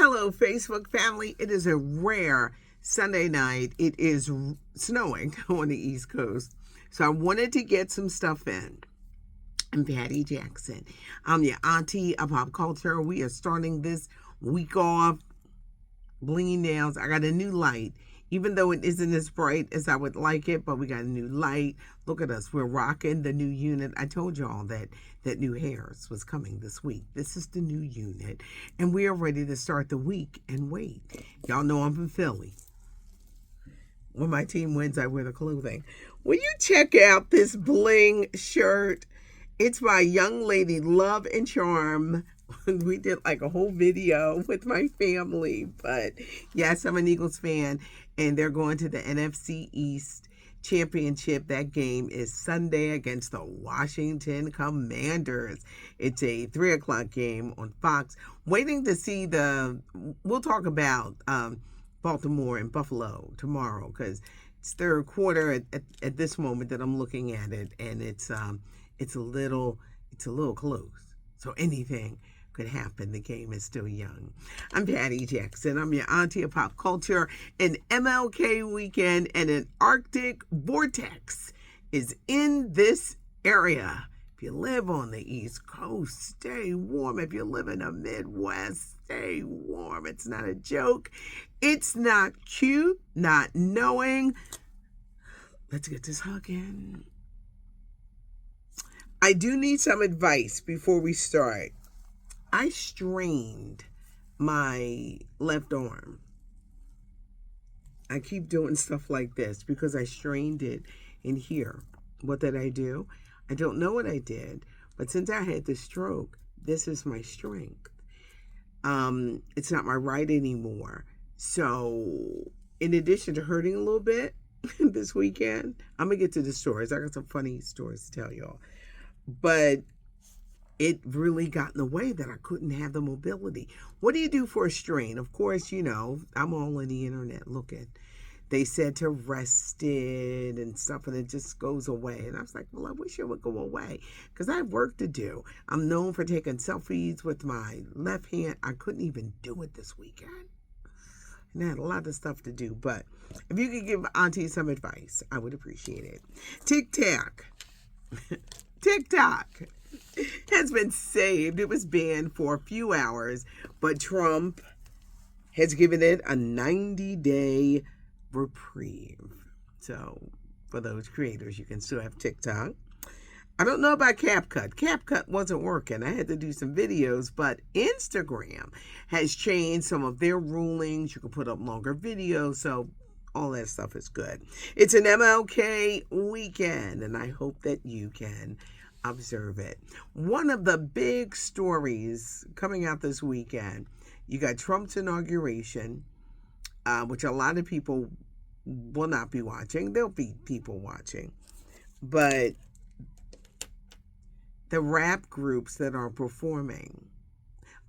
Hello, Facebook family. It is a rare Sunday night. It is snowing on the East Coast. So I wanted to get some stuff in. I'm Patty Jackson. I'm your auntie of pop culture. We are starting this week off blinging nails. I got a new light. Even though it isn't as bright as I would like it, but we got a new light. Look at us. We're rocking the new unit. I told y'all that new Harris was coming this week. This is the new unit. And we are ready to start the week and wait. Y'all know I'm from Philly. When my team wins, I wear the clothing. Will you check out this bling shirt? It's by Young Lady Love and Charm. We did like a whole video with my family. But yes, I'm an Eagles fan. And they're going to the NFC East Championship. That game is Sunday against the Washington Commanders. It's a 3 o'clock game on Fox. Waiting to see we'll talk about Baltimore and Buffalo tomorrow because it's third quarter at this moment that I'm looking at it, and it's a little close. So anything could happen. The game is still young. I'm Patty Jackson. I'm your auntie of pop culture. An MLK weekend and an Arctic vortex is in this area. If you live on the East Coast, stay warm. If you live in the Midwest, stay warm. It's not a joke. It's not cute, not knowing. Let's get this hug in. I do need some advice before we start. I strained my left arm. I keep doing stuff like this because I strained it in here. What did I do? I don't know what I did, but since I had the stroke, this is my strength. It's not my right anymore. So in addition to hurting a little bit this weekend, I'm going to get to the stories. I got some funny stories to tell y'all. But it really got in the way that I couldn't have the mobility. What do you do for a strain? Of course, you know, I'm all on the internet looking. They said to rest it and stuff, and it just goes away. And I was like, well, I wish it would go away because I have work to do. I'm known for taking selfies with my left hand. I couldn't even do it this weekend. And I had a lot of stuff to do. But if you could give Auntie some advice, I would appreciate it. TikTok. TikTok has been saved. It was banned for a few hours, but Trump has given it a 90-day reprieve. So for those creators, you can still have TikTok. I don't know about CapCut. CapCut wasn't working. I had to do some videos, but Instagram has changed some of their rulings. You can put up longer videos, so all that stuff is good. It's an MLK weekend, and I hope that you can observe it. One of the big stories coming out this weekend, you got Trump's inauguration, which a lot of people will not be watching. There'll be people watching. But the rap groups that are performing,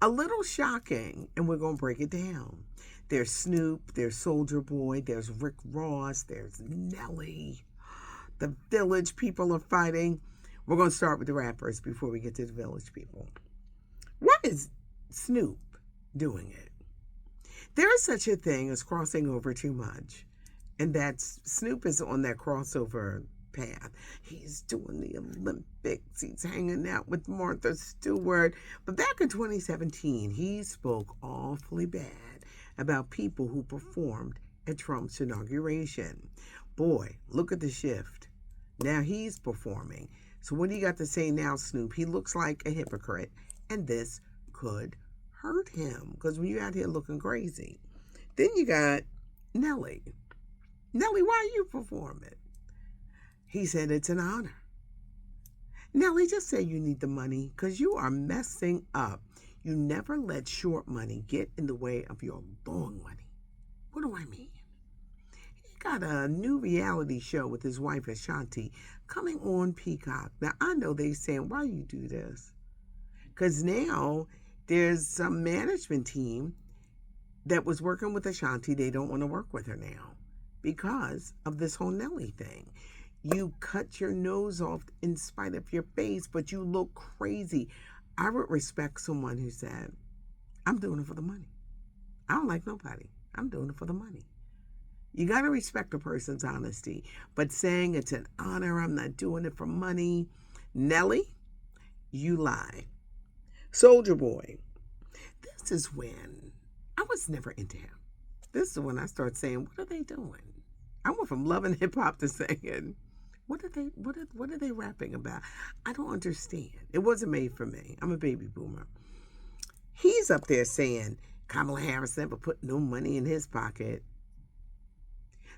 a little shocking, and we're going to break it down. There's Snoop, there's Soulja Boy, there's Rick Ross, there's Nelly. The Village people are fighting. We're going to start with the rappers before we get to the Village people. Why is Snoop doing it? There is such a thing as crossing over too much. And that's Snoop is on that crossover path. He's doing the Olympics. He's hanging out with Martha Stewart. But back in 2017, he spoke awfully bad about people who performed at Trump's inauguration. Boy, look at the shift. Now he's performing. So what do you got to say now, Snoop? He looks like a hypocrite, and this could hurt him because when you're out here looking crazy. Then you got Nelly. Nelly, why are you performing? He said it's an honor. Nelly, just say you need the money because you are messing up. You never let short money get in the way of your long money. What do I mean? He got a new reality show with his wife Ashanti coming on Peacock. Now, I know they saying, why you do this? Because now there's some management team that was working with Ashanti. They don't want to work with her now because of this whole Nelly thing. You cut your nose off in spite of your face, but you look crazy. I would respect someone who said, I'm doing it for the money. I don't like nobody. I'm doing it for the money. You got to respect a person's honesty. But saying it's an honor, I'm not doing it for money. Nelly, you lie. Soldier Boy, this is when I was never into him. This is when I start saying, what are they doing? I went from loving hip hop to saying, what are they rapping about? I don't understand. It wasn't made for me. I'm a baby boomer. He's up there saying Kamala Harris never put no money in his pocket.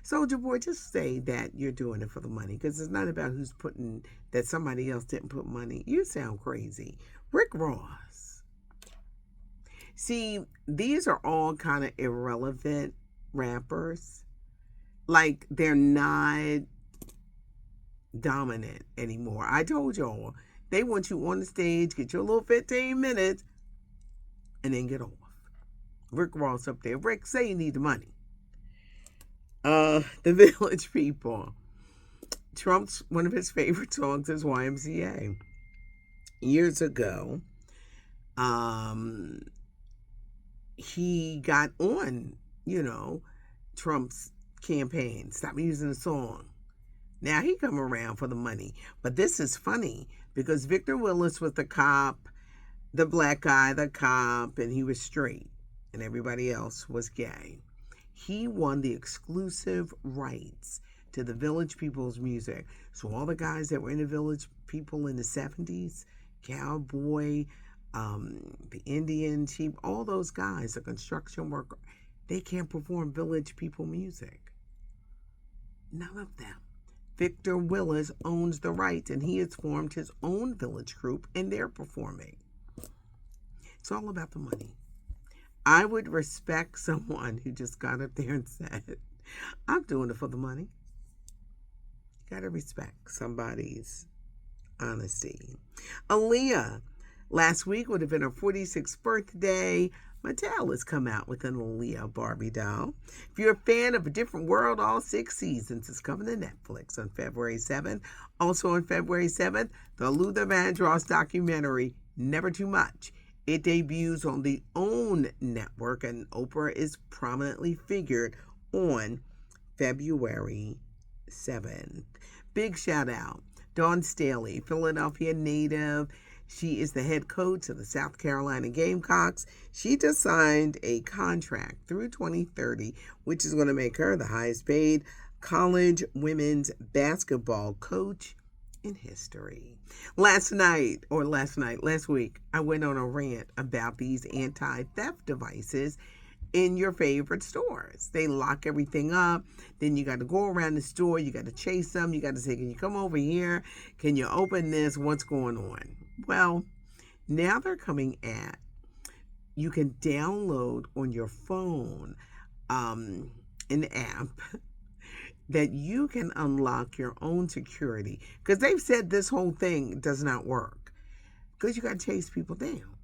Soldier Boy, just say that you're doing it for the money, because it's not about who's putting, that somebody else didn't put money. You sound crazy. Rick Ross. See, these are all kind of irrelevant rappers. Like, they're not dominant anymore. I told y'all, they want you on the stage, get your little 15 minutes, and then get off. Rick Ross up there. Rick, say you need the money. The Village People. Trump's, one of his favorite songs is YMCA. Years ago, he got on, Trump's campaign. Stop using the song. Now he come around for the money. But this is funny because Victor Willis was the cop, the black guy, the cop, and he was straight, and everybody else was gay. He won the exclusive rights to the Village People's music. So all the guys that were in the Village People in the 70s, Cowboy, the Indian Chief, all those guys, the construction worker, they can't perform Village People music. None of them. Victor Willis owns the rights, and he has formed his own Village group, and they're performing. It's all about the money. I would respect someone who just got up there and said, I'm doing it for the money. You gotta respect somebody's honesty. Aaliyah, last week would have been her 46th birthday. Mattel has come out with an Aaliyah Barbie doll. If you're a fan of A Different World, all 6 seasons is coming to Netflix on February 7th. Also on February 7th, the Luther Vandross documentary, Never Too Much. It debuts on the OWN network, and Oprah is prominently figured on February 7th. Big shout out, Dawn Staley, Philadelphia native. She is the head coach of the South Carolina Gamecocks. She just signed a contract through 2030, which is going to make her the highest paid college women's basketball coach in history. Last week, I went on a rant about these anti-theft devices in your favorite stores. They lock everything up. Then you got to go around the store. You got to chase them. You got to say, can you come over here? Can you open this? What's going on? Well, now they're coming at, you can download on your phone an app that you can unlock your own security. Because they've said this whole thing does not work. Because you got to chase people down.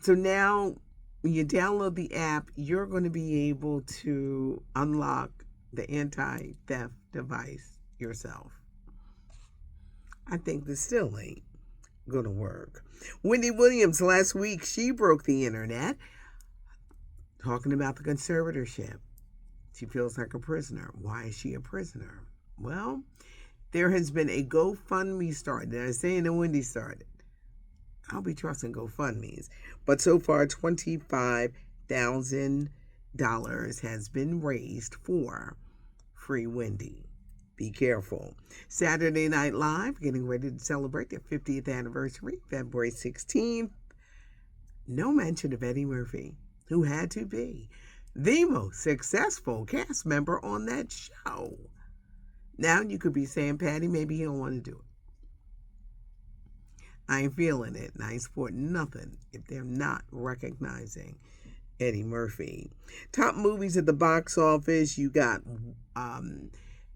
So now, when you download the app, you're going to be able to unlock the anti-theft device yourself. I think this still ain't going to work. Wendy Williams, last week, she broke the internet talking about the conservatorship. She feels like a prisoner. Why is she a prisoner? Well, there has been a GoFundMe started. I'm saying that Wendy started. I'll be trusting GoFundMes. But so far, $25,000 has been raised for Free Wendy. Be careful. Saturday Night Live, getting ready to celebrate their 50th anniversary, February 16th. No mention of Eddie Murphy, who had to be the most successful cast member on that show. Now you could be saying, Patty, maybe he don't want to do it. I ain't feeling it, and I ain't supporting nothing if they're not recognizing Eddie Murphy. Top movies at the box office, you got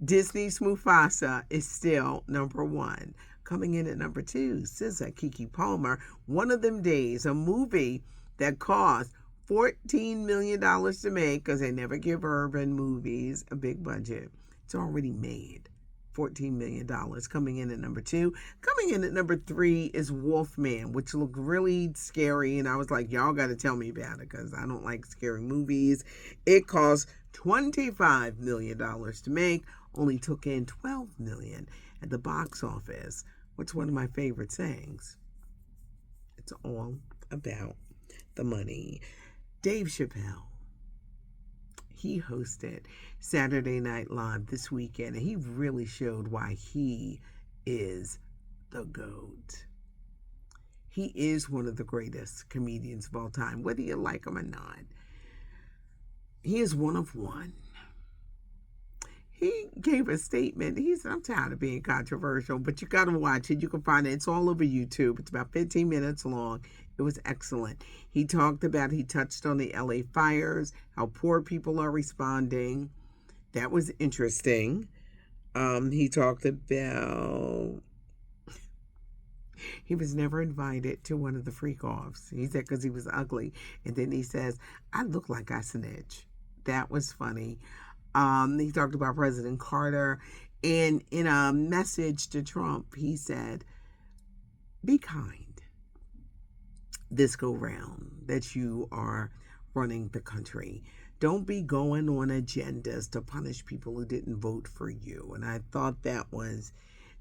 Disney's Mufasa is still number 1. Coming in at number 2, SZA, Keke Palmer, One of Them Days, a movie that cost $14 million to make, because they never give urban movies a big budget. It's already made $14 million. Coming in at number 2. Coming in at number 3 is Wolfman, which looked really scary. And I was like, y'all got to tell me about it because I don't like scary movies. It cost $25 million to make. Only took in $12 million at the box office. What's one of my favorite sayings? It's all about the money. Dave Chappelle. He hosted Saturday Night Live this weekend, and he really showed why he is the GOAT. He is one of the greatest comedians of all time, whether you like him or not. He is one of one. He gave a statement. He said, I'm tired of being controversial, but you got to watch it. You can find it. It's all over YouTube. It's about 15 minutes long. It was excellent. He touched on the LA fires, how poor people are responding. That was interesting. He talked about he was never invited to one of the freak-offs. He said because he was ugly. And then he says, I look like I snitch. That was funny. He talked about President Carter. And in a message to Trump, he said, be kind this go round that you are running the country. Don't be going on agendas to punish people who didn't vote for you. And I thought that was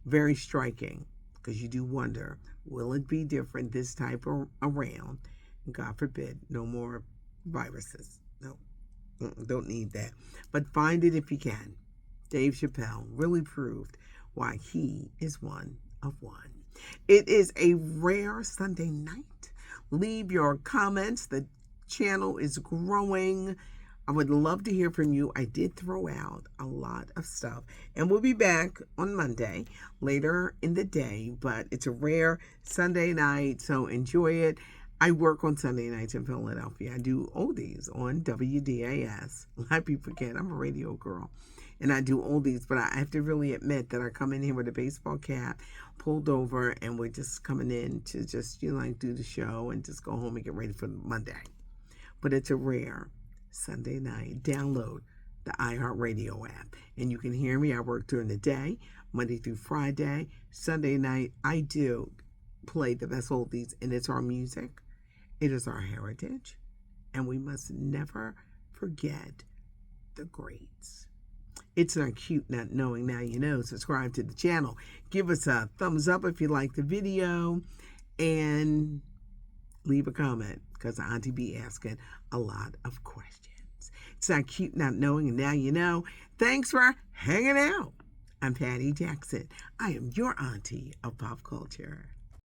very striking because you do wonder, will it be different this type around? God forbid, no more viruses. No, don't need that. But find it if you can. Dave Chappelle really proved why he is one of one. It is a rare Sunday night. Leave your comments. The channel is growing. I would love to hear from you. I did throw out a lot of stuff. And we'll be back on Monday, later in the day. But it's a rare Sunday night, so enjoy it. I work on Sunday nights in Philadelphia. I do oldies on WDAS. A lot of people forget I'm a radio girl. And I do oldies, but I have to really admit that I come in here with a baseball cap, pulled over, and we're just coming in to just, do the show and just go home and get ready for Monday. But it's a rare Sunday night. Download the iHeartRadio app, and you can hear me. I work during the day, Monday through Friday. Sunday night, I do play the best oldies, and it's our music. It is our heritage, and we must never forget the greats. It's not cute not knowing. Now you know. Subscribe to the channel. Give us a thumbs up if you like the video. And leave a comment because Auntie be asking a lot of questions. It's not cute not knowing. And now you know. Thanks for hanging out. I'm Patty Jackson. I am your auntie of pop culture.